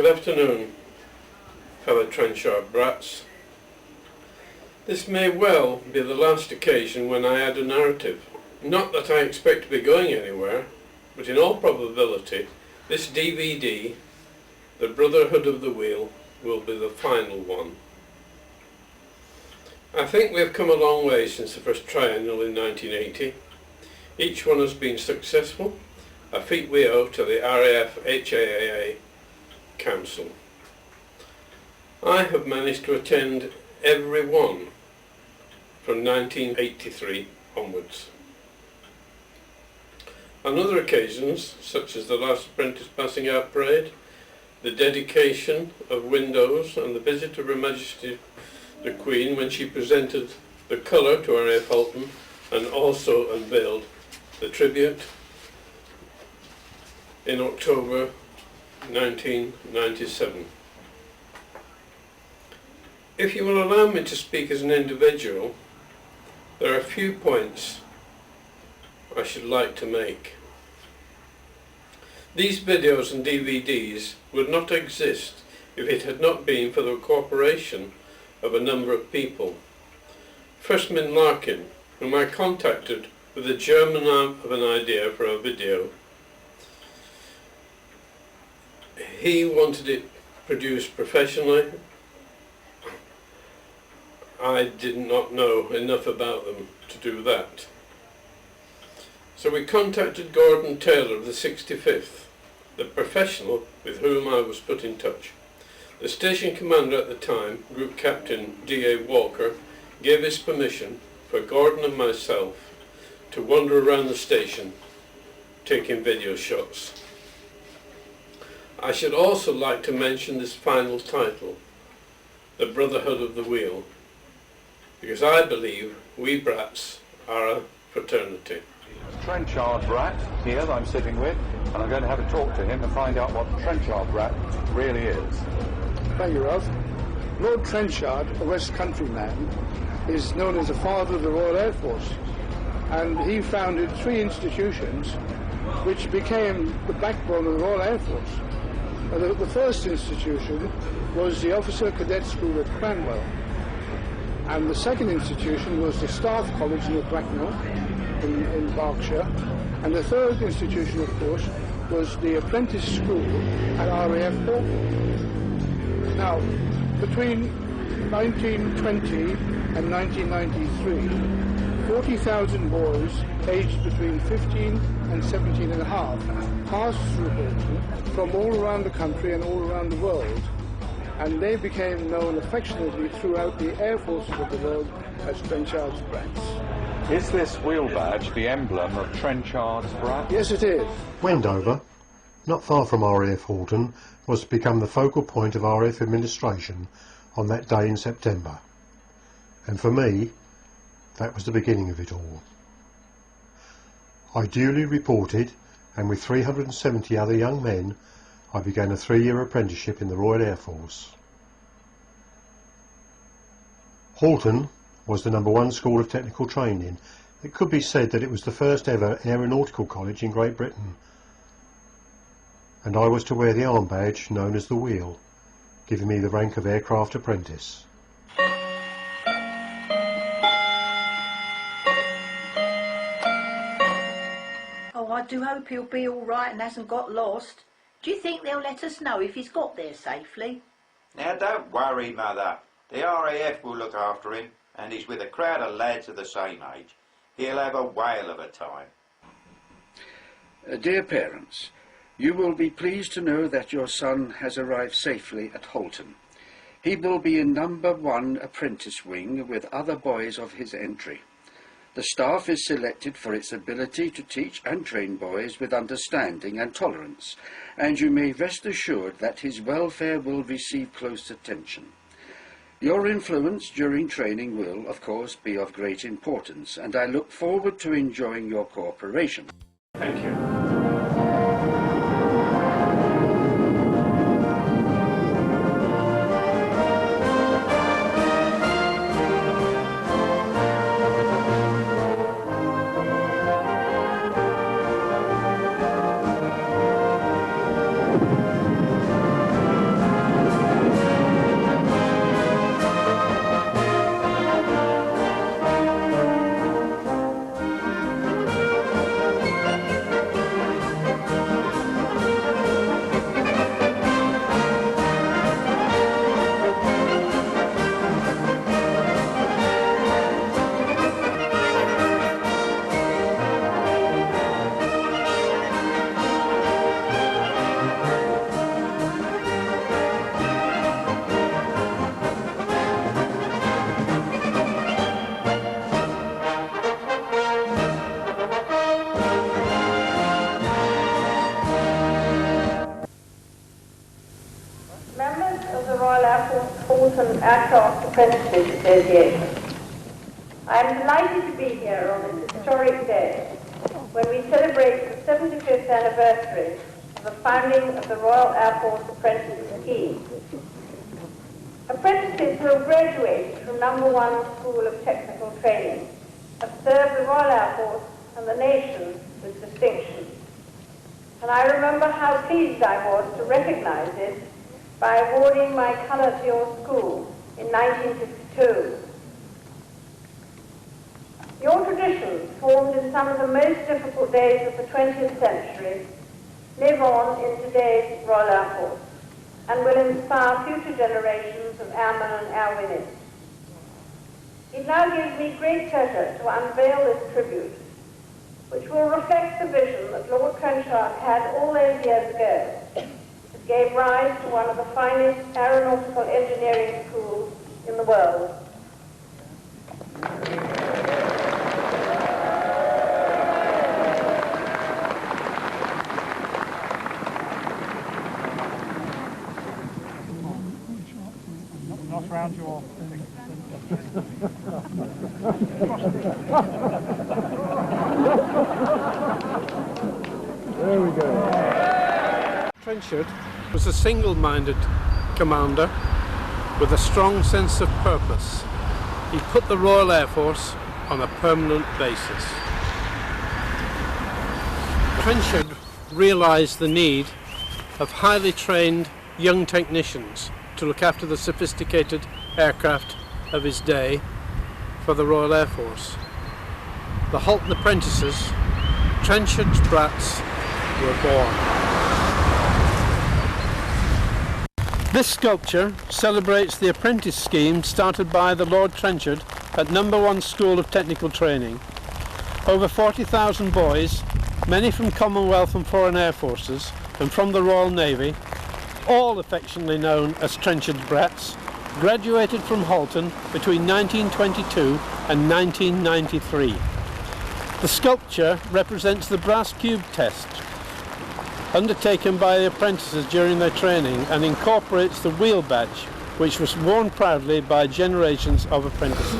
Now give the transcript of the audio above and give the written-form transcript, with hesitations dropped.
Good afternoon, fellow Trenchard brats. This may well be the last occasion when I add a narrative. Not that I expect to be going anywhere, but in all probability, this DVD, The Brotherhood of the Wheel, will be the final one. I think we have come a long way since the first triennial in 1980. Each one has been successful, a feat we owe to the RAF HAAA Council. I have managed to attend every one from 1983 onwards. On other occasions, such as the last Apprentice Passing Out Parade, the dedication of windows and the visit of Her Majesty the Queen when she presented the colour to RAF Halton and also unveiled the tribute in October 1997. If you will allow me to speak as an individual, there are a few points I should like to make. These videos and DVDs would not exist if it had not been for the cooperation of a number of people. Firstman Larkin, whom I contacted with a germ of an idea for a video. He wanted it produced professionally. I did not know enough about them to do that. So we contacted Gordon Taylor of the 65th, the professional with whom I was put in touch. The station commander at the time, Group Captain D.A. Walker, gave his permission for Gordon and myself to wander around the station taking video shots. I should also like to mention this final title, The Brotherhood of the Wheel, because I believe we brats are a fraternity. Trenchard brat here that I'm sitting with, and I'm going to have a talk to him and find out what Trenchard brat really is. Thank you, Ralph. Lord Trenchard, a West Country man, is known as the father of the Royal Air Force, and he founded 3 institutions which became the backbone of the Royal Air Force. The first institution was the Officer Cadet School at Cranwell, and the second institution was the Staff College near Bracknell in Berkshire, and the third institution, of course, was the Apprentice School at RAF Halton. Now, between 1920 and 1993, 40,000 boys aged between 15 and 17 and a half passed through Halton from all around the country and all around the world, and they became known affectionately throughout the air forces of the world as Trenchard's brats. Is this wheel badge the emblem of Trenchard's brat? Yes, it is. Wendover, not far from RAF Halton, was to become the focal point of RAF administration on that day in September. And for me, that was the beginning of it all. I duly reported, and with 370 other young men, I began a 3-year apprenticeship in the Royal Air Force. Halton was the #1 school of technical training. It could be said that it was the first ever aeronautical college in Great Britain, and I was to wear the arm badge known as the Wheel, giving me the rank of aircraft apprentice. Oh, I do hope he'll be all right and hasn't got lost. Do you think they'll let us know if he's got there safely? Now don't worry, Mother. The RAF will look after him, and he's with a crowd of lads of the same age. He'll have a whale of a time. Dear parents, you will be pleased to know that your son has arrived safely at Halton. He will be in #1 apprentice wing with other boys of his entry. The staff is selected for its ability to teach and train boys with understanding and tolerance, and you may rest assured that his welfare will receive close attention. Your influence during training will, of course, be of great importance, and I look forward to enjoying your cooperation. Thank you. Aircraft Apprentices Association. I am delighted to be here on this historic day when we celebrate the 75th anniversary of the founding of the Royal Air Force Apprentice Scheme. Apprentices who have graduated from No. 1 School of Technical Training have served the Royal Air Force and the nation with distinction. And I remember how pleased I was to recognise it by awarding my colour to your school in 1952. Your traditions, formed in some of the most difficult days of the 20th century, live on in today's Royal Air Force and will inspire future generations of airmen and airwomen. It now gives me great pleasure to unveil this tribute, which will reflect the vision that Lord Trenchard had all those years ago, that gave rise to one of the finest aeronautical engineering schools in the world. Not round your There we go. Trenchard was a single-minded commander with a strong sense of purpose. He put the Royal Air Force on a permanent basis. Trenchard realised the need of highly trained young technicians to look after the sophisticated aircraft of his day for the Royal Air Force. The Halton apprentices, Trenchard's brats, were born. This sculpture celebrates the apprentice scheme started by the Lord Trenchard at No. 1 School of Technical Training. Over 40,000 boys, many from Commonwealth and Foreign Air Forces and from the Royal Navy, all affectionately known as Trenchard's brats, graduated from Halton between 1922 and 1993. The sculpture represents the brass cube test undertaken by the apprentices during their training and incorporates the wheel badge, which was worn proudly by generations of apprentices.